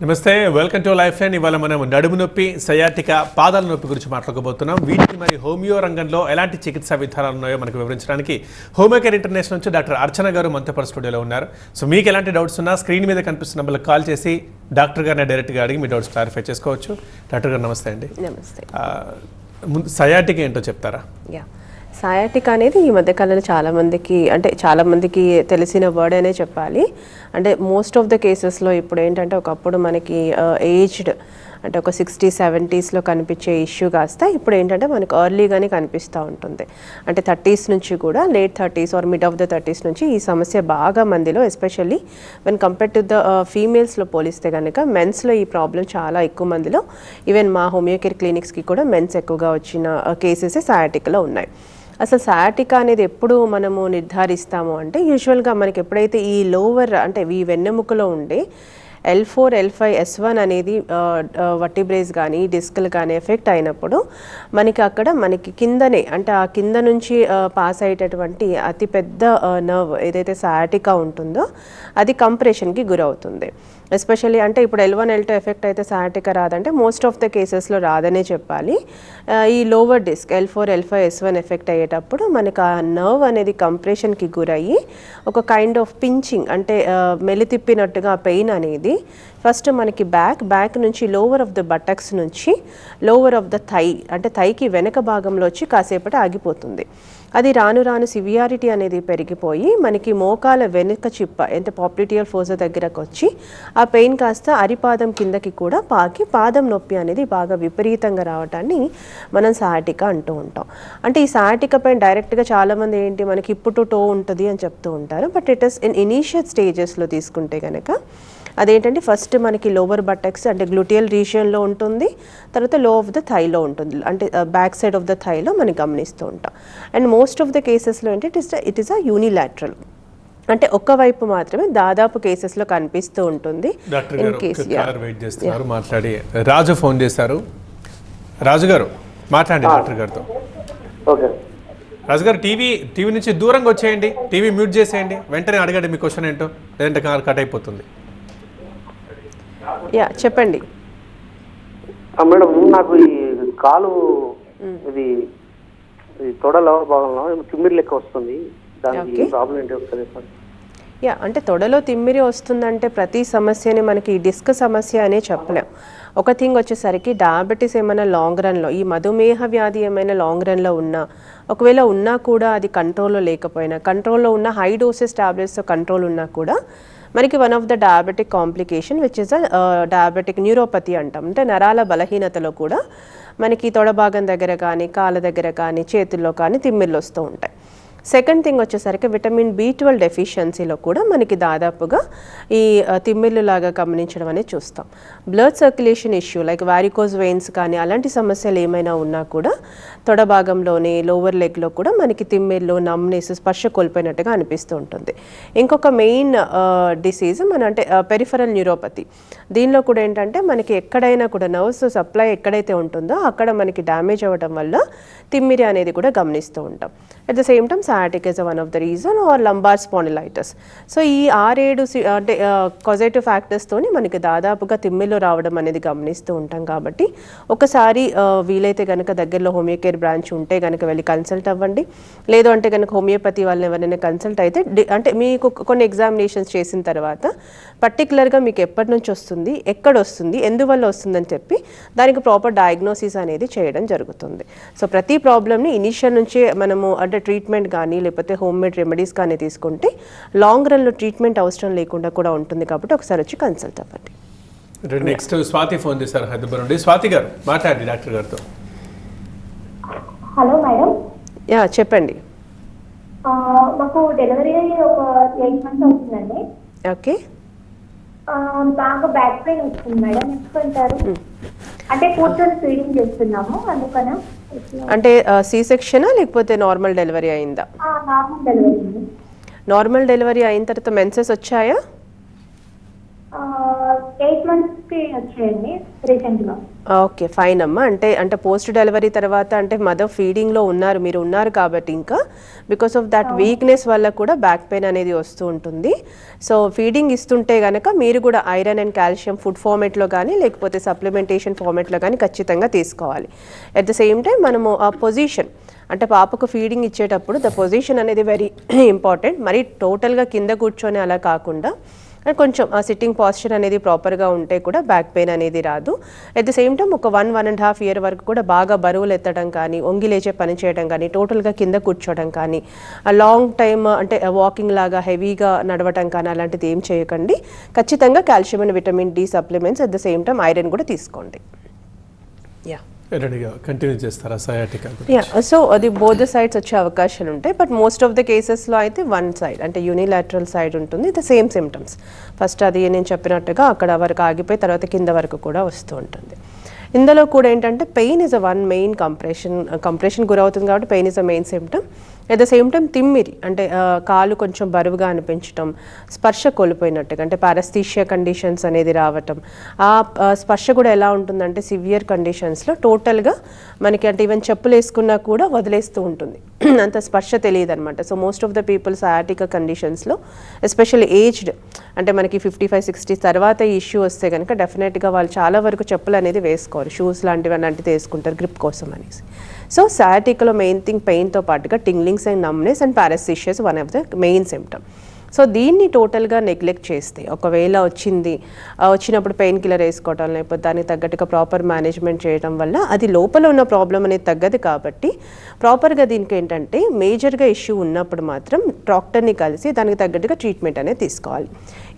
నమస్తే, welcome to life line. ఇవాళ మనం నడుము నొప్పి, సయాటిక, పాదాల నొప్పి గురించి మాట్లాడుకోబోతున్నాం. వీటికి మరి హోమియో రంగంలో ఎలాంటి చికిత్సా విధానాలు ఉన్నాయో మనకు వివరించడానికి హోమియో కేర్ ఇంటర్నేషనల్ నుంచి డాక్టర్ అర్చన గారు మనతో పాటు స్టూడియోలో ఉన్నారు. సో మీకు ఎలాంటి డౌట్స్ ఉన్నా స్క్రీన్ మీద కనిపిస్తున్న నెంబర్కి కాల్ చేసి డాక్టర్ గారిని డైరెక్ట్గా అడిగి మీ డౌట్స్ క్లారిఫై చేసుకోవచ్చు. డాక్టర్ గారు నమస్తే అండి. నమస్తే. ముందు సయాటిక ఏంటో చెప్తారా? సయాటిక్ అనేది ఈ మధ్యకాలంలో చాలామందికి తెలిసిన వర్డ్ అనే చెప్పాలి. అంటే మోస్ట్ ఆఫ్ ద కేసెస్లో ఇప్పుడు ఏంటంటే ఒకప్పుడు మనకి ఏజ్డ్ అంటే ఒక 60-70sలో కనిపించే ఇష్యూ కాస్త ఇప్పుడు ఏంటంటే మనకు ఎర్లీగానే కనిపిస్తూ ఉంటుంది. అంటే 30s నుంచి కూడా late 30s or mid of the 30s నుంచి ఈ సమస్య బాగా మందిలో, especially when compare to the ఫీమేల్స్లో పోలిస్తే కనుక మెన్స్లో ఈ ప్రాబ్లం చాలా ఎక్కువ మందిలో, ఈవెన్ మా హోమియో కేర్ క్లినిక్స్కి కూడా మెన్స్ ఎక్కువగా వచ్చిన కేసెస్ సయాటిక్లో ఉన్నాయి. అసలు సయాటికా అనేది ఎప్పుడు మనము నిర్ధారిస్తాము అంటే యూజువల్గా మనకి ఎప్పుడైతే ఈ లోవర్ అంటే ఈ వెన్నెముకలో ఉండే L4, L5, S1 అనేది వర్టిబ్రేస్ కానీ డిస్క్లు కానీ ఎఫెక్ట్ అయినప్పుడు మనకి కిందనే అంటే ఆ కింద నుంచి పాస్ అయ్యేటటువంటి అతిపెద్ద నర్వ్ ఏదైతే సయాటికా ఉంటుందో అది కంప్రెషన్కి గురవుతుంది. ఎస్పెషల్లీ అంటే ఇప్పుడు L1, L2 ఎఫెక్ట్ అయితే సయాటికా రాదంటే మోస్ట్ ఆఫ్ ద కేసెస్లో రాదనే చెప్పాలి. ఈ lower disc L4, L5, S1 effect అయ్యేటప్పుడు మనకు ఆ నర్వ్ అనేది కంప్రెషన్కి గురయ్యి ఒక కైండ్ ఆఫ్ పించింగ్ అంటే మెలితిప్పినట్టుగా పెయిన్ అనేది ఫస్ట్ మనకి బ్యాక్ నుంచి లోవర్ ఆఫ్ ద బటక్స్ నుంచి లోవర్ ఆఫ్ ద థై అంటే థైకి వెనక భాగంలో వచ్చి కాసేపటి ఆగిపోతుంది. అది రాను సివియారిటీ అనేది పెరిగిపోయి మనకి మోకాల వెనుక చిప్ప అంటే పాప్లిటియల్ ఫోర్స్ దగ్గరకు వచ్చి ఆ పెయిన్ కాస్త అరిపాదం కిందకి కూడా పాకి పాదం నొప్పి అనేది బాగా విపరీతంగా రావటాన్ని మనం సయాటికా అంటూ ఉంటాం. అంటే ఈ సయాటికా పైన డైరెక్ట్గా చాలామంది ఏంటి మనకి హిప్ టు టో ఉంటుంది అని చెప్తూ ఉంటారు. But it is in initial స్టేజెస్లో తీసుకుంటే కనుక అదేంటంటే ఫస్ట్ మనకి లోవర్ బటక్స్ అంటే గ్లూటియల్ రీజియన్లో ఉంటుంది, తర్వాత లో ఆఫ్ ద థైలో ఉంటుంది అంటే బ్యాక్ సైడ్ ఆఫ్ ద థైలో మనం గమనిస్తూ ఉంటాం. అండ్ మోస్ట్ ఆఫ్ ద కేసెస్లో ఏంటంటే ఇట్ ఈస్ అ యూనిలాటరల్ అంటే ఒక్క వైపు మాత్రమే దాదాపు కేసెస్లో కనిపిస్తూ ఉంటుంది. మాట్లాడి రాజు ఫోన్ చేశారు. రాజు గారు మాట్లాడండి డాక్టర్ గారితో. రాజు గారు టీవీ నుంచి దూరంగా వచ్చేయండి, టీవీ మ్యూట్ చేసేయండి, వెంటనే అడగండి మీ క్వశ్చన్ ఏంటో, లేదంటే కట్ అయిపోతుంది. చెప్పండి మేడం. నాకు ఈ కాలు ఇది తొడలో భాగంలో తిమ్మిరి లెక్క వస్తుంది, దానికి ప్రాబ్లం ఏంటి వస్తుంది సార్? అంటే తొడలో తిమ్మిరి వస్తుందంటే ప్రతి సమస్యని మనకి ఈ డిస్క్ సమస్య అనే చెప్పలేం. ఒక థింగ్ వచ్చేసరికి డయాబెటీస్ ఏమైనా లాంగ్ రన్లో ఈ మధుమేహ వ్యాధి ఏమైనా లాంగ్ రన్లో ఉన్నా, ఒకవేళ ఉన్నా కూడా అది కంట్రోల్లో లేకపోయినా, కంట్రోల్లో ఉన్న హై డోసెస్ టాబ్లెట్స్తో కంట్రోల్ ఉన్నా కూడా మనకి one of the diabetic complication which is diabetic neuropathy అంటాం. అంటే నరాల బలహీనతలో కూడా మనకి తొడ భాగం దగ్గర కానీ కాళ్ళ దగ్గర కానీ చేతుల్లో కానీ తిమ్మిర్లు వస్తూ ఉంటాయి. సెకండ్ థింగ్ వచ్చేసరికి విటమిన్ B12 డెఫిషియన్సీలో కూడా మనకి దాదాపుగా ఈ తిమ్మిర్లు లాగా గమనించడం అనేది చూస్తాం. Blood circulation issue like varicose veins కానీ అలాంటి సమస్యలు ఏమైనా ఉన్నా కూడా తొడ భాగంలోని లోవర్ లెగ్లో కూడా మనకి తిమ్మిర్లు, నమ్నెస్, స్పర్శ కోల్పోయినట్టుగా అనిపిస్తూ ఉంటుంది. ఇంకొక మెయిన్ డిసీజ్ అంటే పెరిఫరల్ న్యూరోపతి. దీనిలో కూడా ఏంటంటే మనకి ఎక్కడైనా కూడా నర్వ్స్ సప్లై ఎక్కడైతే ఉంటుందో అక్కడ మనకి డ్యామేజ్ అవ్వడం వల్ల తిమ్మిరి అనేది కూడా గమనిస్తూ ఉంటాం. At the same time sciatic is one of the reason or lumbar spondylitis. So ఈ 6-7 అంటే కాజేటివ్ ఫ్యాక్టర్స్తోని మనకి దాదాపుగా తిమ్మిలో రావడం అనేది గమనిస్తూ ఉంటాం. కాబట్టి ఒకసారి వీలైతే కనుక దగ్గరలో హోమియో కేర్ బ్రాంచ్ ఉంటే కనుక వెళ్ళి కన్సల్ట్ అవ్వండి. లేదు అంటే కనుక హోమియోపతి వాళ్ళని ఎవరైనా కన్సల్ట్ అయితే అంటే మీకు కొన్ని ఎగ్జామినేషన్స్ చేసిన తర్వాత పర్టికులర్గా మీకు ఎప్పటి నుంచి వస్తుంది, ఎక్కడ వస్తుంది, ఎందువల్ల వస్తుందని చెప్పి దానికి ప్రాపర్ డయాగ్నోసిస్ అనేది చేయడం జరుగుతుంది. సో ప్రతి ప్రాబ్లమ్ని ఇనిషియల్ నుంచే మనము అంటే ట్రీట్మెంట్ కానీ లేకపోతే హోమ్ మేడ్ రెమెడీస్ కానీ తీసుకుంటే లాంగ్ రన్లో ట్రీట్మెంట్ అవసరం లేకుండా కూడా ఉంటుంది. కాబట్టి ఒకసారి వచ్చి కన్సల్ట్ అవ్వండి. నెక్స్ట్ స్వాతి ఫోన్ చేశారు హైదరాబాద్ నుండి. స్వాతి గారు మాట్లాడండి డాక్టర్ గారితో. Hello madam. చెప్పండి. మాకు డెలివరీ ఒక 8 months అవుతుందండి. ఓకే. బాగా బ్యాక్ పెయిన్ వస్తుంది మేడం, ఎందుకంటారు? అంటే కూర్చొని ఫీడింగ్ చేస్తున్నాము అందుకనే. అంటే సి సెక్షనా లేకపోతే నార్మల్ డెలివరీ అయిందా? Normal delivery. నార్మల్ డెలివరీ అయిన తర్వాత మెన్సెస్ వచ్చాయా? 8 monthsకి వచ్చాయండి. రీసెంట్గా. ఓకే, ఫైన్ అమ్మా. అంటే పోస్ట్ డెలివరీ తర్వాత అంటే మదర్ ఫీడింగ్లో మీరు ఉన్నారు కాబట్టి ఇంకా బికాస్ ఆఫ్ దట్ వీక్నెస్ వల్ల కూడా బ్యాక్ పెయిన్ అనేది వస్తూ ఉంటుంది. సో ఫీడింగ్ ఇస్తుంటే కనుక మీరు కూడా ఐరన్ అండ్ కాల్షియం ఫుడ్ ఫార్మేట్లో కానీ లేకపోతే సప్లిమెంటేషన్ ఫార్మేట్లో కానీ ఖచ్చితంగా తీసుకోవాలి. అట్ ద సేమ్ టైం మనము ఆ పొజిషన్ అంటే పాపకు ఫీడింగ్ ఇచ్చేటప్పుడు ద పొజిషన్ అనేది వెరీ ఇంపార్టెంట్. మరి టోటల్గా కింద కూర్చొని అలా కాకుండా కొంచెం ఆ సిట్టింగ్ పాస్చర్ అనేది ప్రాపర్గా ఉంటే కూడా బ్యాక్ పెయిన్ అనేది రాదు. అట్ ద సేమ్ టైం ఒక 1.5 year వరకు కూడా బాగా బరువులు ఎత్తడం కానీ, ఒంగి లేచే పని చేయడం కానీ, టోటల్గా కింద కూర్చోవడం కానీ, ఆ లాంగ్ టైమ్ అంటే వాకింగ్ లాగా హెవీగా నడవటం కానీ అలాంటిది ఏం చేయకండి. ఖచ్చితంగా calcium and vitamin D supplements at the same time iron కూడా తీసుకోండి. యా రెడీగా కంటిన్యూ చేస్తారా సయాటికా? సో అది బోత్ సైడ్స్ వచ్చే అవకాశాలు ఉంటాయి. బట్ మోస్ట్ ఆఫ్ ద కేసెస్లో అయితే వన్ సైడ్ అంటే యూనిలాటరల్ సైడ్ ఉంటుంది. ద సేమ్ సిమ్టమ్స్ ఫస్ట్ అది నేను చెప్పినట్టుగా అక్కడ వరకు ఆగిపోయి తర్వాత కింద వరకు కూడా వస్తూ ఉంటుంది. ఇందులో కూడా ఏంటంటే pain is a one main compression గురవుతుంది కాబట్టి pain is a main symptom. At the same time తిమ్మిరి అంటే కాలు కొంచెం బరువుగా అనిపించటం, స్పర్శ కోల్పోయినట్టుగా అంటే పారస్థీషియా కండిషన్స్ అనేది రావటం. ఆ స్పర్శ కూడా ఎలా ఉంటుందంటే సివియర్ కండిషన్స్లో టోటల్గా మనకి అంటే ఈవెన్ చెప్పులు వేసుకున్నా కూడా వదిలేస్తూ ఉంటుంది, అంత స్పర్శ తెలియదు అనమాట. So most of the people sciatica కండిషన్స్లో ఎస్పెషల్లీ ఏజ్డ్ అంటే మనకి 55-60 తర్వాత ఈ ఇష్యూ వస్తే కనుక డెఫినెట్గా వాళ్ళు చాలా వరకు చెప్పులు అనేది వేసుకోరు, షూస్ లాంటివి వేసుకుంటారు గ్రిప్ కోసం అనేసి. సో సయాటికాలో మెయిన్ థింగ్ పెయిన్తో పాటుగా tinglings and numbness and paresthesia one of the main symptom. So దీన్ని టోటల్గా నెగ్లెక్ట్ చేస్తే ఒకవేళ వచ్చినప్పుడు పెయిన్ కిల్లర్ వేసుకోవడం లేకపోతే దానికి తగ్గట్టుగా ప్రాపర్ మేనేజ్మెంట్ చేయడం వల్ల అది లోపల ఉన్న ప్రాబ్లం అనేది తగ్గదు. కాబట్టి ప్రాపర్గా దీనికి ఏంటంటే మేజర్గా ఇష్యూ ఉన్నప్పుడు మాత్రం డాక్టర్ని కలిసి దానికి తగ్గట్టుగా ట్రీట్మెంట్ అనేది తీసుకోవాలి.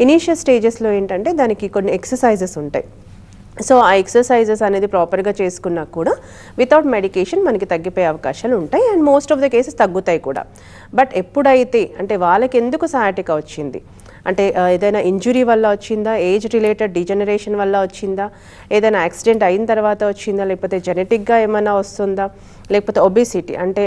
ఇనీషియల్ స్టేజెస్లో ఏంటంటే దానికి కొన్ని ఎక్సర్సైజెస్ ఉంటాయి. సో ఆ ఎక్సర్సైజెస్ అనేది ప్రాపర్గా చేసుకున్నా కూడా వితౌట్ మెడికేషన్ మనకి తగ్గిపోయే అవకాశాలు ఉంటాయి and most of the cases తగ్గుతాయి కూడా. బట్ ఎప్పుడైతే అంటే వాళ్ళకి ఎందుకు సయాటికా వచ్చింది అంటే ఏదైనా ఇంజురీ వల్ల వచ్చిందా, ఏజ్ రిలేటెడ్ డిజనరేషన్ వల్ల వచ్చిందా, ఏదైనా యాక్సిడెంట్ అయిన తర్వాత వచ్చిందా, లేకపోతే జెనెటిక్గా ఏమైనా వస్తుందా, లేకపోతే ఒబిసిటీ అంటే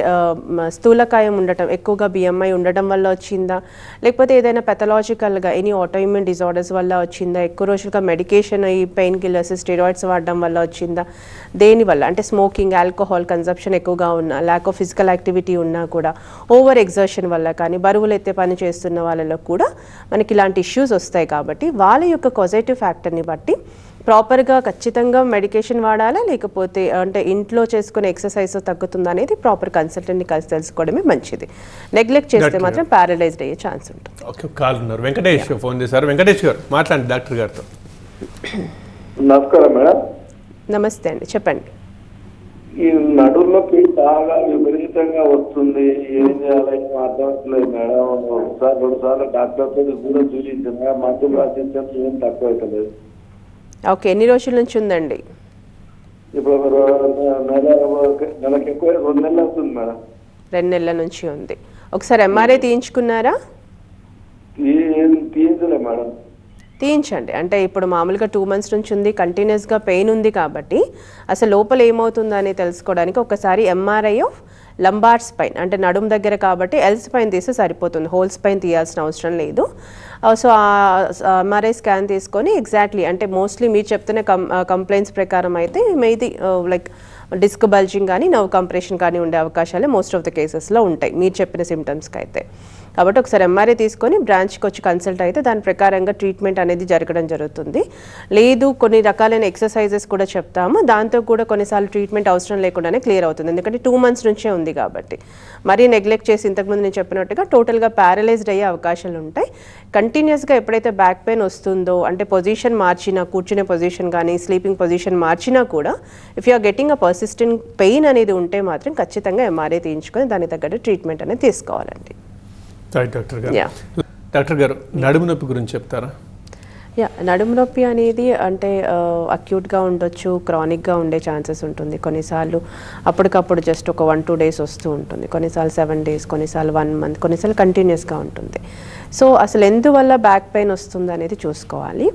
స్థూలకాయం ఉండటం ఎక్కువగా బిఎంఐ ఉండటం వల్ల వచ్చిందా, లేకపోతే ఏదైనా పెథలాజికల్గా ఎనీ ఆటోఇమ్యూన్ డిజార్డర్స్ వల్ల వచ్చిందా, ఎక్కువ రోజులుగా మెడికేషన్ ఈ పెయిన్ కిల్లర్స్ స్టెరాయిడ్స్ వాడడం వల్ల వచ్చిందా, దేనివల్ల అంటే స్మోకింగ్ ఆల్కహాల్ కన్సంప్షన్ ఎక్కువగా ఉన్నా, ల్యాక్ ఆఫ్ ఫిజికల్ యాక్టివిటీ ఉన్నా కూడా, ఓవర్ ఎగ్జర్షన్ వల్ల కానీ, బరువులు ఎత్తే పని చేస్తున్న వాళ్ళలో కూడా మనకి ఇలాంటి ఇష్యూస్ వస్తాయి. కాబట్టి వాళ్ళ యొక్క కాజేటివ్ ఫ్యాక్టర్ని బట్టి ప్రాపర్గా ఖచ్చితంగా మెడికేషన్ వాడాలా లేకపోతే అంటే ఇంట్లో చేసుకునే ఎక్సర్సైజ్ తగ్గుతుందా అనేది ప్రాపర్ కన్సల్టెంట్ని కలిసి తెలుసుకోవడమే మంచిది. నెగ్లెక్ట్ చేస్తే మాత్రం ప్యారలైజ్డ్ అయ్యే ఛాన్స్ ఉంటుంది. ఓకే, కాల్ ఉన్నారు వెంకటేష్ ఫోన్ చేశారు. వెంకటేష్ గారు మాట్లాడండి డాక్టర్ గారితో. నమస్కారం మేడం. నమస్తే అండి, చెప్పండి. ఈ నడుల్లోకి బాగా విపరీతంగా వస్తుంది, ఏం చేయాలి అర్థమవుతలేదు మేడం. ఒకసారి 2 సార్లు డాక్టర్తో కూడా చూపించిన మందులు రాసించే ఏం తక్కువ అవుతలేదు. ఓకే, ఎన్ని రోజుల నుంచి ఉందండి? ఇప్పుడు నెలకి ఎక్కువ 2 నెలలు అవుతుంది మేడం. 2 నెలల నుంచి ఉంది. ఒకసారి ఎంఆర్ఐ తీయించుకున్నారా? తీయించలే మేడం. తీయించండి. అంటే ఇప్పుడు మామూలుగా 2 months నుంచి ఉంది, కంటిన్యూస్గా పెయిన్ ఉంది కాబట్టి అసలు లోపల ఏమవుతుందో అని తెలుసుకోవడానికి ఒకసారి ఎంఆర్ఐ ఆఫ్ లంబార్ స్పైన్ అంటే నడుము దగ్గర కాబట్టి ఎల్ స్పైన్ తీస్తే సరిపోతుంది, హోల్ స్పైన్ తీయాల్సిన అవసరం లేదు. సో ఆ ఎంఆర్ఐ స్కాన్ తీసుకొని ఎగ్జాక్ట్లీ అంటే మోస్ట్లీ మీరు చెప్తున్న కంప్లైంట్స్ ప్రకారం అయితే మేబీ లైక్ డిస్క్ బల్జింగ్ కానీ నర్వ్ కంప్రెషన్ కానీ ఉండే అవకాశాలే మోస్ట్ ఆఫ్ ద కేసెస్లో ఉంటాయి మీరు చెప్పిన సిమ్టమ్స్కి అయితే. కాబట్టి ఒకసారి ఎంఆర్ఐ తీసుకొని బ్రాంచ్కి వచ్చి కన్సల్ట్ అయితే దాని ప్రకారంగా ట్రీట్మెంట్ అనేది జరగడం జరుగుతుంది. లేదు కొన్ని రకాలైన ఎక్సర్సైజెస్ కూడా చెప్తాము, దాంతో కూడా కొన్నిసార్లు ట్రీట్మెంట్ అవసరం లేకుండానే క్లియర్ అవుతుంది. ఎందుకంటే 2 months నుంచే ఉంది కాబట్టి. మరీ నెగ్లెక్ట్ చేసి ఇంతకుముందు నేను చెప్పినట్టుగా టోటల్గా ప్యారలైజ్డ్ అయ్యే అవకాశాలు ఉంటాయి. కంటిన్యూస్గా ఎప్పుడైతే బ్యాక్ పెయిన్ వస్తుందో అంటే పొజిషన్ మార్చినా, కూర్చునే పొజిషన్ కానీ స్లీపింగ్ పొజిషన్ మార్చినా కూడా if you are getting a persistent pain అనేది ఉంటే మాత్రం ఖచ్చితంగా ఎంఆర్ఐ తీయించుకొని దానికి తగ్గట్టు ట్రీట్మెంట్ అనేది తీసుకోవాలండి. డాక్టర్ గారు నడుము నొప్పి గురించి చెప్తారా? నడుము నొప్పి అనేది అంటే అక్యూట్గా ఉండొచ్చు, క్రానిక్గా ఉండే ఛాన్సెస్ ఉంటుంది. కొన్నిసార్లు అప్పటికప్పుడు జస్ట్ ఒక 1-2 days వస్తూ ఉంటుంది, కొన్నిసార్లు 7 days, కొన్నిసార్లు 1 month, కొన్నిసార్లు కంటిన్యూస్గా ఉంటుంది. సో అసలు ఎందువల్ల బ్యాక్ పెయిన్ వస్తుంది అనేది చూసుకోవాలి.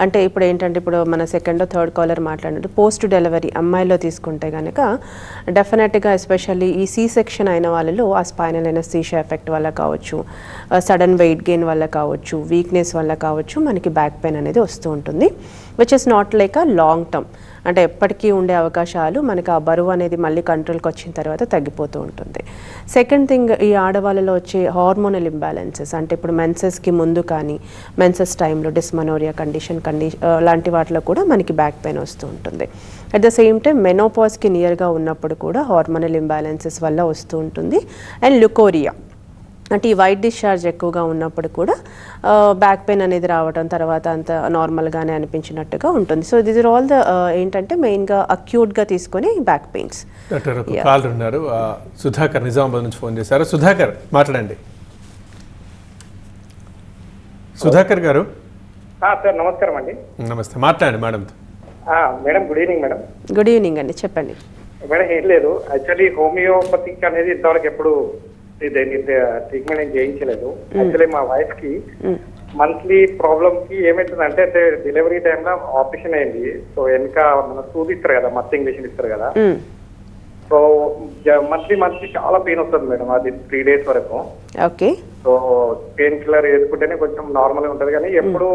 అంటే ఇప్పుడు ఏంటంటే ఇప్పుడు మన 2nd or 3rd కాలర్ మాట్లాడినట్టు పోస్ట్ డెలివరీ అమ్మాయిలో తీసుకుంటే కనుక డెఫినెట్గా ఎస్పెషల్లీ ఈ సి సెక్షన్ అయిన వాళ్ళలో ఆ స్పైనల్ ఎనస్థీషియా ఎఫెక్ట్ వల్ల కావచ్చు, సడన్ వెయిట్ గెయిన్ వల్ల కావచ్చు, వీక్నెస్ వల్ల కావచ్చు మనకి బ్యాక్ పెయిన్ అనేది వస్తూ ఉంటుంది. Which is not like a long term, అంటే ఎప్పటికీ ఉండే అవకాశాలు మనకి ఆ బరువు అనేది మళ్ళీ కంట్రోల్కి వచ్చిన తర్వాత తగ్గిపోతూ ఉంటుంది. సెకండ్ థింగ్, ఈ ఆడవాళ్ళలో వచ్చే హార్మోనల్ ఇంబ్యాలెన్సెస్, అంటే ఇప్పుడు మెన్సెస్కి ముందు కానీ మెన్సెస్ టైంలో డిస్మనోరియా కండిషన్ లాంటి వాటిలో కూడా మనకి బ్యాక్ పెయిన్ వస్తూ ఉంటుంది. అట్ ద సేమ్ టైం మెనోపాజ్కి నియర్గా ఉన్నప్పుడు కూడా హార్మోనల్ ఇంబ్యాలెన్సెస్ వల్ల వస్తూ ఉంటుంది. అండ్ లుకోరియా, అంటే ఈ వైట్ డిశ్చార్జ్ ఎక్కువగా ఉన్నప్పుడు కూడా బ్యాక్ పెయిన్ అనేది రావడం, తర్వాత అంత నార్మల్గానే అనిపించినట్టుగా ఉంటుంది. So this are all the ఏంటంటే మెయిన్గా అక్యూట్గా తీసుకొని బ్యాక్ పెయిన్స్. డాక్టర్ ఒక కాల్ ఉన్నారు, సుధాకర్ నిజామాబాద్ నుంచి ఫోన్ చేశారు. సుధాకర్ మాట్లాడండి. సుధాకర్ గారు. సార్ నమస్కారం అండి. నమస్తే, మాట్లాడండి madam. Madam good evening madam. Good evening అండి, చెప్పండి. మేడం ఏం లేదు, యాక్చువల్లీ హోమియోపతిక్ అనేది ఇంతవరకు ఎప్పుడు ట్రీట్మెంట్ ఏం చేయించలేదు. యాక్చువల్లీ మా వైఫ్ కి మంత్లీ ప్రాబ్లమ్ కి ఏమైతుందంటే డెలివరీ టైంలో ఆపరేషన్ అయింది. సో వెనక మన సూది ఇస్తారు కదా, మత్తు ఇంజక్షన్ ఇస్తారు కదా, సో మంత్లీ చాలా పెయిన్ వస్తుంది మేడం, అది 3 days వరకు. ఓకే. సో పెయిన్ కిల్లర్ వేసుకుంటేనే కొంచెం నార్మల్ గా ఉంటది, కానీ ఎప్పుడు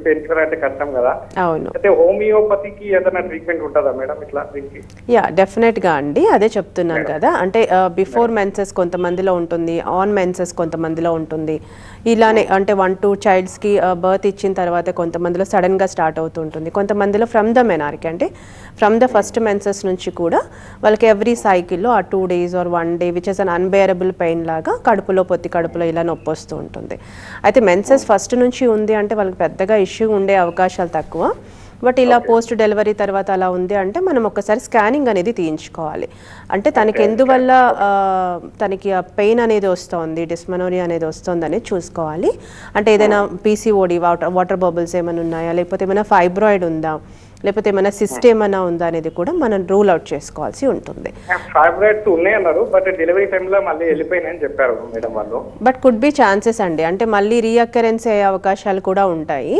పెయిన్ కిల్లర్ అంటే కష్టం కదా. అవును. అయితే హోమియోపతికి ఏదైనా ట్రీట్మెంట్ ఉంటుందా మేడం ఇట్లా దీనికి? యా, డెఫినెట్గా అండి, అదే చెప్తున్నాను కదా. అంటే బిఫోర్ మెన్సెస్ కొంతమందిలో ఉంటుంది, ఆన్ మెన్సెస్ కొంతమందిలో ఉంటుంది. ఇలానే అంటే 1-2 చైల్డ్స్కి బర్త్ ఇచ్చిన తర్వాత కొంతమందిలో సడన్గా స్టార్ట్ అవుతూ ఉంటుంది, కొంతమందిలో ఫ్రమ్ ద మెనార్కి, అంటే ఫ్రమ్ ద ఫస్ట్ మెన్సెస్ నుంచి కూడా వాళ్ళకి ఎవ్రీ సైకిల్లో ఆ 2 days or 1 day which is an unbearable pain లాగా కడుపులో పొత్తి కడుపులో ఇలా నొప్పి వస్తూ ఉంటుంది. అయితే మెన్సెస్ ఫస్ట్ నుంచి ఉంది అంటే వాళ్ళకి పెద్దగా ఇష్యూ ఉండే అవకాశాలు తక్కువ. బట్ ఇలా పోస్ట్ డెలివరీ తర్వాత అలా ఉంది అంటే మనం ఒకసారి స్కానింగ్ అనేది తీయించుకోవాలి. అంటే తనకి ఎందువల్ల తనకి ఆ పెయిన్ అనేది వస్తుంది, డిస్మనోరియా అనేది వస్తుంది అనేది చూసుకోవాలి. అంటే ఏదైనా పీసీఓడి వాటర్ బబుల్స్ ఏమైనా ఉన్నాయా, లేకపోతే ఏమైనా ఫైబ్రాయిడ్ ఉందా, లేకపోతే ఏమైనా సిస్ట్ ఏమైనా ఉందా అనేది కూడా మనం రూల్ అవుట్ చేసుకోవాల్సి ఉంటుంది. ఫైబ్రాయిడ్స్ ఉన్నాయి అన్నారు, బట్ డెలివరీ టైంలో మళ్ళీ వెళ్ళిపోయినాయని చెప్పారు మేడం వాళ్ళు. బట్ కుడ్ బి ఛాన్సెస్ అండి, అంటే మళ్ళీ రీఅకరెన్స్ అయ్యే అవకాశాలు కూడా ఉంటాయి.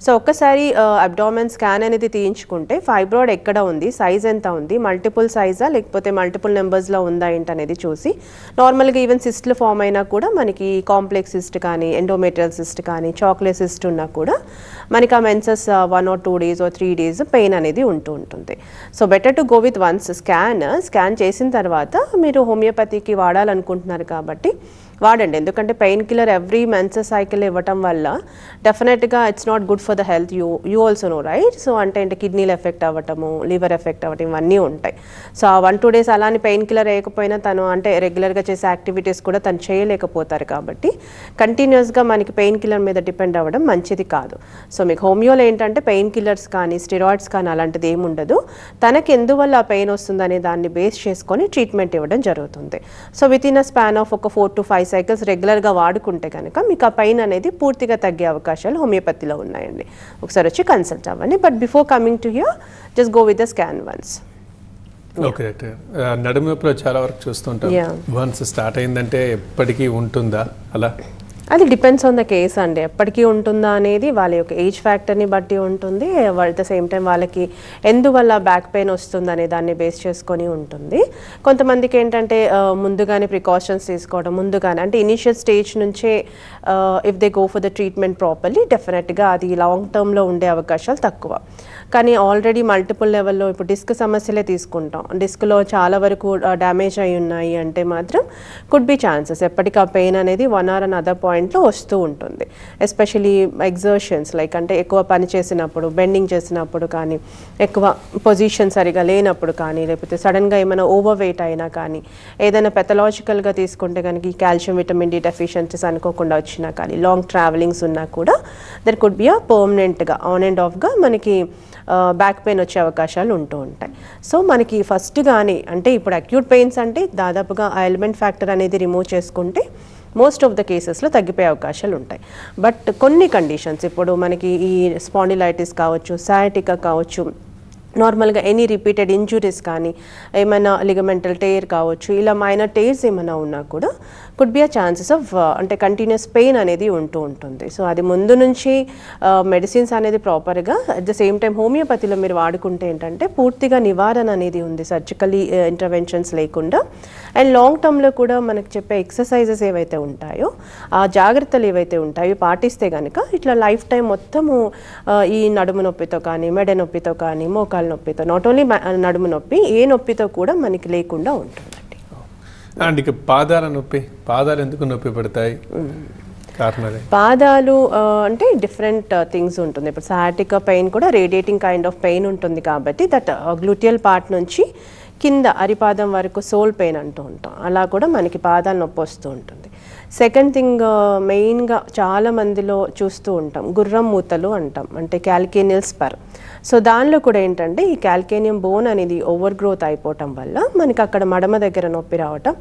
సో ఒక్కసారి అబ్డామెన్ స్కాన్ అనేది తీయించుకుంటే ఫైబ్రాయిడ్ ఎక్కడ ఉంది, సైజ్ ఎంత ఉంది, మల్టిపుల్ సైజా లేకపోతే మల్టిపుల్ నెంబర్స్లో ఉందా ఏంటనేది చూసి, నార్మల్గా ఈవెన్ సిస్ట్లు ఫామ్ అయినా కూడా మనకి కాంప్లెక్స్ సిస్ట్ కానీ ఎండోమెట్రియల్ సిస్ట్ కానీ చాక్లెట్ సిస్ట్ ఉన్నా కూడా మనకి ఆ menses 1 or 2 days or 3 days pain అనేది ఉంటూ ఉంటుంది. So better to go with once scan చేసిన తర్వాత మీరు హోమియోపతికి వాడాలనుకుంటున్నారు కాబట్టి వాడండి. ఎందుకంటే pain killer every menses cycle ఇవ్వటం వల్ల డెఫినెట్గా it's not good for the health. You also know right. So అంటే కిడ్నీలు ఎఫెక్ట్ అవ్వటము, లివర్ ఎఫెక్ట్ అవ్వటం ఇవన్నీ ఉంటాయి. సో ఆ 1-2 days అలానే పెయిన్ కిల్లర్ వేయకపోయినా తను అంటే రెగ్యులర్గా చేసే యాక్టివిటీస్ కూడా తను చేయలేకపోతారు. కాబట్టి కంటిన్యూస్గా మనకి పెయిన్ కిల్లర్ మీద డిపెండ్ అవ్వడం మంచిది కాదు. సో మీకు హోమియోలో ఏంటంటే పెయిన్ కిల్లర్స్ కానీ స్టెరాయిడ్స్ కానీ అలాంటిది ఏమి ఉండదు. తనకి ఎందువల్ల ఆ పెయిన్ వస్తుందనే దాన్ని బేస్ చేసుకొని ట్రీట్మెంట్ ఇవ్వడం జరుగుతుంది. So with in a span of ఒక 4 to 5 cycles రెగ్యులర్గా వాడుకుంటే కనుక మీకు ఆ పెయిన్ అనేది పూర్తిగా తగ్గే అవకాశాలు హోమియోపతిలో ఉన్నాయండి. ఒకసారి వచ్చి కన్సల్ట్ అవ్వండి. But before coming to hear just go with the scan once. Okay doctor, నడుము నొప్పిలో చాలా వరకు చూస్తుంటాం, వన్స్ స్టార్ట్ అయిందంటే ఎప్పటికీ ఉంటుందా అలా? అది డిపెండ్స్ ఆన్ ద కేస్ అండి. ఎప్పటికీ ఉంటుందా అనేది వాళ్ళ యొక్క ఏజ్ ఫ్యాక్టర్ని బట్టి ఉంటుంది. అట్ ద సేమ్ టైం వాళ్ళకి ఎందువల్ల బ్యాక్ పెయిన్ వస్తుంది అనే దాన్ని బేస్ చేసుకొని ఉంటుంది. కొంతమందికి ఏంటంటే ముందుగానే ప్రికాషన్స్ తీసుకోవడం, ముందుగానే అంటే ఇనిషియల్ స్టేజ్ నుంచే if they go for the treatment properly డెఫినెట్గా అది లాంగ్ టర్మ్లో ఉండే అవకాశాలు తక్కువ. కానీ ఆల్రెడీ మల్టిపుల్ లెవెల్లో ఇప్పుడు డిస్క్ సమస్యలే తీసుకుంటాం, డిస్క్లో చాలా వరకు డ్యామేజ్ అయి ఉన్నాయి అంటే మాత్రం కుడ్ బి ఛాన్సెస్ ఎప్పటికీ ఆ పెయిన్ అనేది 1 or another పాయింట్లో వస్తూ ఉంటుంది. ఎస్పెషలీ ఎగ్జర్షన్స్ లైక్ అంటే ఎక్కువ పని చేసినప్పుడు, బెండింగ్ చేసినప్పుడు కానీ, ఎక్కువ పొజిషన్ సరిగా లేనప్పుడు కానీ, లేకపోతే సడన్గా ఏమైనా ఓవర్ వెయిట్ అయినా కానీ, ఏదైనా పెథలాజికల్గా తీసుకుంటే కనుక ఈ కాల్షియం విటమిన్ డి డెఫిషియన్సీస్ అనుకోకుండా వచ్చినా కానీ, లాంగ్ ట్రావెలింగ్స్ ఉన్నా కూడా దర్ కుడ్ బి అ పర్మనెంట్గా ఆన్ అండ్ ఆఫ్గా మనకి బ్యాక్ పెయిన్ వచ్చే అవకాశాలు ఉంటూ ఉంటాయి. సో మనకి ఫస్ట్ కానీ అంటే ఇప్పుడు అక్యూట్ పెయిన్స్ అంటే దాదాపుగా ఆ ఎలిమెంట్ ఫ్యాక్టర్ అనేది రిమూవ్ చేసుకుంటే మోస్ట్ ఆఫ్ ద కేసెస్లో తగ్గిపోయే అవకాశాలు ఉంటాయి. బట్ కొన్ని కండిషన్స్ ఇప్పుడు మనకి ఈ స్పాండిలైటిస్ కావచ్చు, సయాటికా కావచ్చు, నార్మల్గా ఎనీ రిపీటెడ్ ఇంజురీస్ కానీ ఏమైనా లిగమెంటల్ టేర్ కావచ్చు, ఇలా మైనర్ టేర్స్ ఏమైనా ఉన్నా కూడా could be a chances of అంటే కంటిన్యూస్ పెయిన్ అనేది ఉంటూ ఉంటుంది. సో అది ముందు నుంచి మెడిసిన్స్ అనేది ప్రాపర్గా అట్ ద సేమ్ టైం హోమియోపతిలో మీరు వాడుకుంటే ఏంటంటే పూర్తిగా నివారణ అనేది ఉంది, సర్జికలీ ఇంటర్వెన్షన్స్ లేకుండా. అండ్ లాంగ్ టర్మ్లో కూడా మనకు చెప్పే ఎక్సర్సైజెస్ ఏవైతే ఉంటాయో, ఆ జాగ్రత్తలు ఏవైతే ఉంటాయో పాటిస్తే కనుక ఇట్లా లైఫ్ టైం మొత్తము ఈ నడుము నొప్పితో కానీ, మెడ నొప్పితో కానీ, మోకాలు నొప్పితో, నాట్ ఓన్లీ నడుము నొప్పి, ఏ నొప్పితో కూడా మనకి లేకుండా ఉంటుందండి. అండ్ ఇక పాదాల నొప్పి, పాదాలు ఎందుకు నొప్పి పెడతాయి కారణాలు? పాదాలు అంటే డిఫరెంట్ థింగ్స్ ఉంటుంది. ఇప్పుడు సయాటికా పెయిన్ కూడా రేడియేటింగ్ కైండ్ ఆఫ్ పెయిన్ ఉంటుంది కాబట్టి దట్ గ్లూటియల్ పార్ట్ నుంచి కింద అరిపాదం వరకు సోల్ పెయిన్ అంటూ ఉంటాం, అలా కూడా మనకి పాదాలు నొప్పి వస్తూ ఉంటుంది. సెకండ్ థింగ్ మెయిన్గా చాలా మందిలో చూస్తూ ఉంటాం గుర్రం మూతలు అంటాం, అంటే క్యాల్కేనియల్ స్పర్. సో దానిలో కూడా ఏంటంటే ఈ క్యాల్కేనియం బోన్ అనేది ఓవర్ గ్రోత్ అయిపోవటం వల్ల మనకి అక్కడ మడమ దగ్గర నొప్పి రావటం,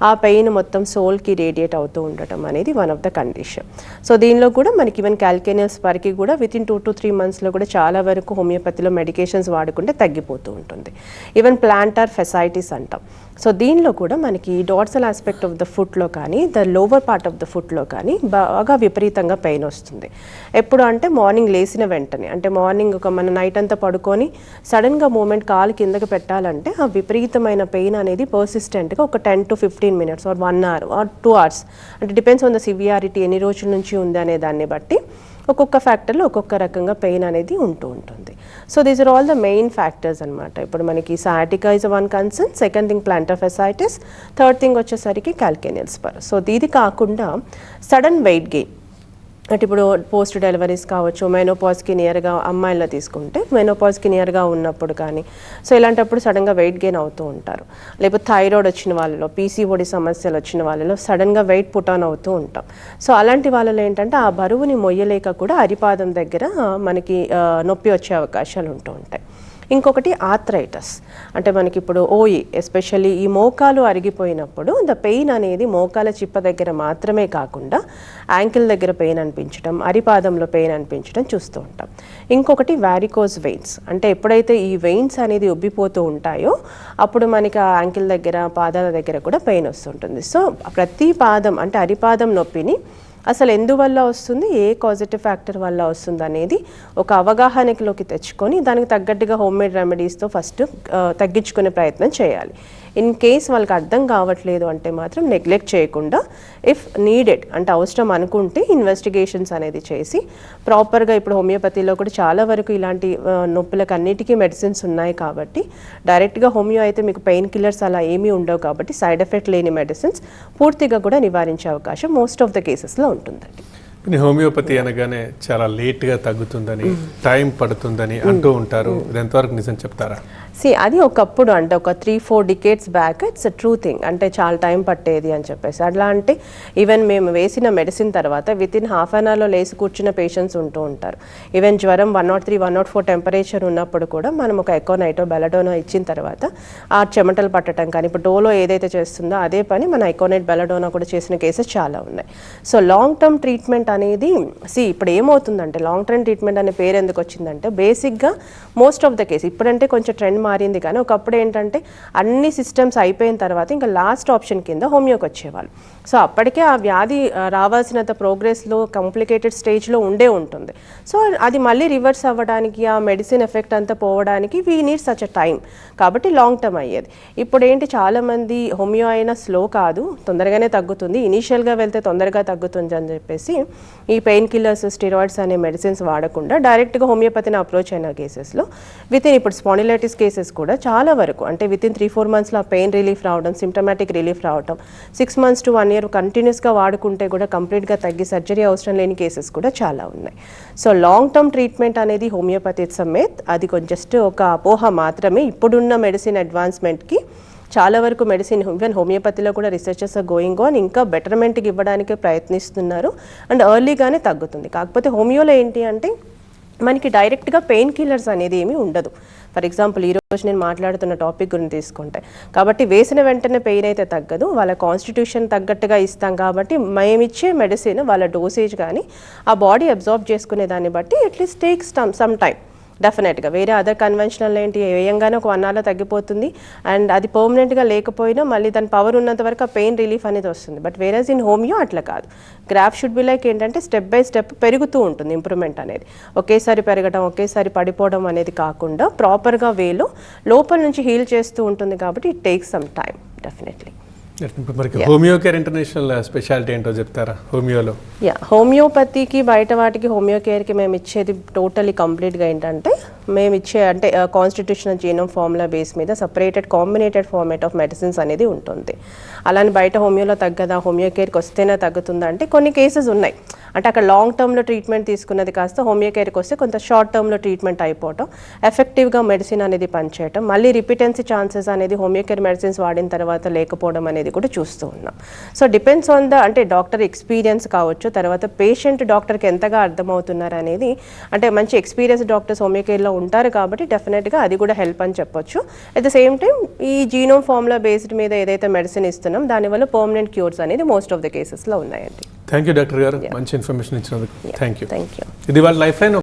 ఆ పెయిన్ మొత్తం సోల్కి రేడియేట్ అవుతూ ఉండటం అనేది one of the condition. So దీనిలో కూడా మనకి ఈవెన్ క్యాల్కేనియల్ స్పర్కి కూడా వితిన్ 2 to 3 monthsలో కూడా చాలా వరకు హోమియోపతిలో మెడికేషన్స్ వాడుకుంటే తగ్గిపోతూ ఉంటుంది. ఈవెన్ ప్లాంటార్ ఫెసైటిస్ అంటాం. సో దీనిలో కూడా మనకి డార్సల్ ఆస్పెక్ట్ ఆఫ్ ద ఫుట్లో కానీ, the lower part of the ఫుట్లో కానీ బాగా విపరీతంగా పెయిన్ వస్తుంది. ఎప్పుడు అంటే మార్నింగ్ లేచిన వెంటనే, అంటే మార్నింగ్ ఒక మన నైట్ అంతా పడుకొని సడన్గా మూమెంట్ కాలు కిందకి పెట్టాలంటే ఆ విపరీతమైన పెయిన్ అనేది పర్సిస్టెంట్గా ఒక 10 to 15 minutes or 1 hour or 2 hours, అంటే డిపెండ్స్ ఆన్ ద సివియారిటీ, ఎన్ని రోజుల నుంచి ఉంది అనే దాన్ని బట్టి ఒక్కొక్క ఫ్యాక్టర్లో ఒక్కొక్క రకంగా పెయిన్ అనేది ఉంటూ ఉంటుంది. So these are all the main factors అనమాట. ఇప్పుడు మనకి sciatica is one concern, second thing plantar fasciitis, third thing వచ్చేసరికి క్యాల్కేనియల్ స్పర్. సో ఇది కాకుండా సడన్ వెయిట్ గెయిన్, అంటే ఇప్పుడు పోస్ట్ డెలివరీస్ కావచ్చు, మెనోపాజ్కి నియర్గా అమ్మాయిల్లో తీసుకుంటే మెనోపాజ్కి నియర్గా ఉన్నప్పుడు కానీ, సో ఇలాంటప్పుడు సడన్గా వెయిట్ గెయిన్ అవుతూ ఉంటారు. లేకపోతే థైరాయిడ్ వచ్చిన వాళ్ళలో, పీసీఓడి సమస్యలు వచ్చిన వాళ్ళలో సడన్గా వెయిట్ పుట్ ఆన్ అవుతూ ఉంటాం. సో అలాంటి వాళ్ళలో ఏంటంటే ఆ బరువుని మొయ్యలేక కూడా అరిపాదం దగ్గర మనకి నొప్పి వచ్చే అవకాశాలు ఉంటూ ఉంటాయి. ఇంకొకటి ఆర్థరైటస్, అంటే మనకి ఇప్పుడు ఓయి ఎస్పెషల్లీ ఈ మోకాలు అరిగిపోయినప్పుడు ద పెయిన్ అనేది మోకాల చిప్ప దగ్గర మాత్రమే కాకుండా యాంకిల్ దగ్గర పెయిన్ అనిపించడం, అరిపాదంలో పెయిన్ అనిపించడం చూస్తూ ఉంటాం. ఇంకొకటి వారికోజ్ వెయిన్స్, అంటే ఎప్పుడైతే ఈ వెయిన్స్ అనేది ఉబ్బిపోతూ ఉంటాయో అప్పుడు మనకి ఆ యాంకిల్ దగ్గర, పాదాల దగ్గర కూడా పెయిన్ వస్తుంటుంది. సో ప్రతి పాదం అంటే అరిపాదం నొప్పిని అసలు ఎందువల్ల వస్తుంది, ఏ కాజిటివ్ ఫ్యాక్టర్ వల్ల వస్తుంది అనేది ఒక అవగాహనలోకి తెచ్చుకొని దానికి తగ్గట్టుగా హోమ్మేడ్ రెమెడీస్తో ఫస్ట్ తగ్గించుకునే ప్రయత్నం చేయాలి. ఇన్ కేస్ వాళ్ళకి అర్థం కావట్లేదు అంటే మాత్రం నెగ్లెక్ట్ చేయకుండా ఇఫ్ నీడెడ్, అంటే అవసరం అనుకుంటే ఇన్వెస్టిగేషన్స్ అనేది చేసి ప్రాపర్గా, ఇప్పుడు హోమియోపతిలో కూడా చాలా వరకు ఇలాంటి నొప్పులకు అన్నిటికీ మెడిసిన్స్ ఉన్నాయి కాబట్టి డైరెక్ట్గా హోమియో అయితే మీకు పెయిన్ కిల్లర్స్ అలా ఏమీ ఉండవు కాబట్టి సైడ్ ఎఫెక్ట్ లేని మెడిసిన్స్ పూర్తిగా కూడా నివారించే అవకాశం మోస్ట్ ఆఫ్ ద కేసెస్లో ఉంటుందండి. హోమియోపతి అనగానే చాలా లేట్గా తగ్గుతుందని, టైం పడుతుందని అంటూ ఉంటారు, ఇది ఎంతవరకు నిజం చెప్తారా? అది ఒకప్పుడు, అంటే ఒక 3-4 decades back it's a true thing, అంటే చాలా టైం పట్టేది అని చెప్పేసి. అట్లా అంటే ఈవెన్ మేము వేసిన మెడిసిన్ తర్వాత వితిన్ హాఫ్ అన్ అవర్లో లేచి కూర్చున్న పేషెంట్స్ ఉంటూ ఉంటారు. ఈవెన్ జ్వరం 103, 104 టెంపరేచర్ ఉన్నప్పుడు కూడా మనం ఒక ఎకోనైటో, బెలడోనో ఇచ్చిన తర్వాత ఆ చెమటలు పట్టడం కానీ, ఇప్పుడు డోలో ఏదైతే చేస్తుందో అదే పని మన ఎకోనైట్, బెలడోనో కూడా చేసిన కేసెస్ చాలా ఉన్నాయి. సో లాంగ్ టర్మ్ ట్రీట్మెంట్ అనేది ఇప్పుడు ఏమవుతుందంటే, లాంగ్ టర్మ్ ట్రీట్మెంట్ అనే పేరు ఎందుకు వచ్చిందంటే బేసిక్గా మోస్ట్ ఆఫ్ ద కేసు ఇప్పుడంటే కొంచెం ట్రెండ్ మారింది, కానీ ఒకప్పుడు ఏంటంటే అన్ని సిస్టమ్స్ అయిపోయిన తర్వాత ఇంకా లాస్ట్ ఆప్షన్ కింద హోమియోకి వచ్చేవాళ్ళు. సో అప్పటికే ఆ వ్యాధి రావాల్సినంత ప్రోగ్రెస్లో, కాంప్లికేటెడ్ స్టేజ్లో ఉంటుంది. సో అది మళ్ళీ రివర్స్ అవ్వడానికి, ఆ మెడిసిన్ ఎఫెక్ట్ అంతా పోవడానికి we need such a time, కాబట్టి లాంగ్ టర్మ్ అయ్యేది. ఇప్పుడు ఏంటి చాలామంది హోమియో అయినా స్లో కాదు, తొందరగానే తగ్గుతుంది, ఇనీషియల్గా వెళ్తే తొందరగా తగ్గుతుంది అని చెప్పేసి ఈ పెయిన్ కిల్లర్స్, స్టెరాయిడ్స్ అనే మెడిసిన్స్ వాడకుండా డైరెక్ట్గా హోమియోపతిని అప్రోచ్ అయిన కేసెస్లో వితిన్, ఇప్పుడు స్పాండిలైటిస్ కేసెస్ కూడా చాలా వరకు అంటే వితిన్ 3-4 monthsలో ఆ పెయిన్ రిలీఫ్ రావడం, సిమ్టమాటిక్ రిలీఫ్ రావడం, 6 months to 1 year కంటిన్యూస్గా వాడుకుంటే కూడా కంప్లీట్గా తగ్గి సర్జరీ అవసరం లేని కేసెస్ కూడా చాలా ఉన్నాయి. సో లాంగ్ టర్మ్ ట్రీట్మెంట్ అనేది హోమియోపతి సమ్మేత్ అది జస్ట్ ఒక అపోహ మాత్రమే. ఇప్పుడున్న మెడిసిన్ అడ్వాన్స్మెంట్కి చాలా వరకు మెడిసిన్, ఈవెన్ హోమియోపతిలో కూడా రీసెర్చెస్ గోయింగ్ ఆన్, ఇంకా బెటర్మెంట్కి ఇవ్వడానికి ప్రయత్నిస్తున్నారు అండ్ ఎర్లీగానే తగ్గుతుంది. కాకపోతే హోమియోలో ఏంటి అంటే మనకి డైరెక్ట్గా పెయిన్ కిల్లర్స్ అనేది ఏమీ ఉండదు. ఫర్ ఎగ్జాంపుల్ ఈరోజు నేను మాట్లాడుతున్న టాపిక్ గురించి తీసుకుంటే, కాబట్టి వేసిన వెంటనే పెయిన్ అయితే తగ్గదు, వాళ్ళ కాన్స్టిట్యూషన్ తగ్గట్టుగా ఇస్తాం కాబట్టి మేమిచ్చే మెడిసిన్ వాళ్ళ డోసేజ్ కానీ ఆ బాడీ అబ్జార్బ్ చేసుకునే దాన్ని బట్టి అట్లీస్ట్ టేక్స్ సమ్ టైం. డెఫినెట్గా వేరే అదర్ కన్వెన్షనల్ ఏంటి వేయంగానే ఒక 1 hourలో తగ్గిపోతుంది అండ్ అది పర్మనెంట్గా లేకపోయినా మళ్ళీ దాని పవర్ ఉన్నంత వరకు ఆ పెయిన్ రిలీఫ్ అనేది వస్తుంది. బట్ వేరేస్ ఇన్ హోమియో అట్లా కాదు. గ్రాఫ్ షుడ్ బి లైక్ ఏంటంటే స్టెప్ బై స్టెప్ పెరుగుతూ ఉంటుంది ఇంప్రూవ్మెంట్ అనేది. ఒకేసారి పెరగడం ఒకేసారి పడిపోవడం అనేది కాకుండా ప్రాపర్గా వేలో లోపల నుంచి హీల్ చేస్తూ ఉంటుంది కాబట్టి it takes some time definitely. మరి హోమియో కేర్ ఇంటర్నేషనల్ స్పెషాలిటీ ఏంటో చెప్తారా హోమియోలో? హోమియోపతికి బయట వాటికి హోమియో కేర్కి మేము ఇచ్చేది టోటలీ కంప్లీట్గా ఏంటంటే మేము ఇచ్చే అంటే కాన్స్టిట్యూషనల్ జీనోమ్ ఫార్ములా బేస్ మీద సపరేటెడ్ కాంబినేటెడ్ ఫార్మేట్ ఆఫ్ మెడిసిన్స్ అనేది ఉంటుంది. అలానే బయట హోమియోలో తగ్గదా, హోమియో కేర్కి వస్తేనే తగ్గుతుందా అంటే కొన్ని కేసెస్ ఉన్నాయి. అంటే అక్కడ లాంగ్ టర్మ్లో ట్రీట్మెంట్ తీసుకున్నది కాస్త హోమియో కేర్కి వస్తే కొంత షార్ట్ టర్మ్లో ట్రీట్మెంట్ అయిపోవటం, ఎఫెక్టివ్గా మెడిసిన్ అనేది పనిచేయటం, మళ్ళీ రిపిటెన్సీ ఛాన్సెస్ అనేది హోమియో కేర్ మెడిసిన్స్ వాడిన తర్వాత లేకపోవడం అనేది కూడా చూస్తూ ఉన్నాం. సో డిపెండ్స్ ఆన్ ద అంటే డాక్టర్ ఎక్స్పీరియన్స్ కావచ్చు, తర్వాత పేషెంట్ డాక్టర్కి ఎంతగా అర్థమవుతున్నారు అనేది. అంటే మంచి ఎక్స్పీరియన్స్ డాక్టర్స్ హోమియో కేర్లో ఉంటారు కాబట్టి డెఫినెట్గా అది కూడా హెల్ప్ అని చెప్పొచ్చు. అట్ ద సేమ్ టైం ఈ జీనోమ్ ఫార్ములా బేస్డ్ మీద ఏదైతే మెడిసిన్ ఇస్తున్నాం దానివల్ల పర్మనెంట్ క్యూర్స్ అనేది మోస్ట్ ఆఫ్ ద కేసెస్లో ఉన్నాయండి. థ్యాంక్ యూ డాక్టర్ గారు, మంచి ఇన్ఫర్మేషన్ ఇచ్చినందుకు థ్యాంక్ యూ. Thank you. ఇది వాళ్ళ లైఫ్ లైన్.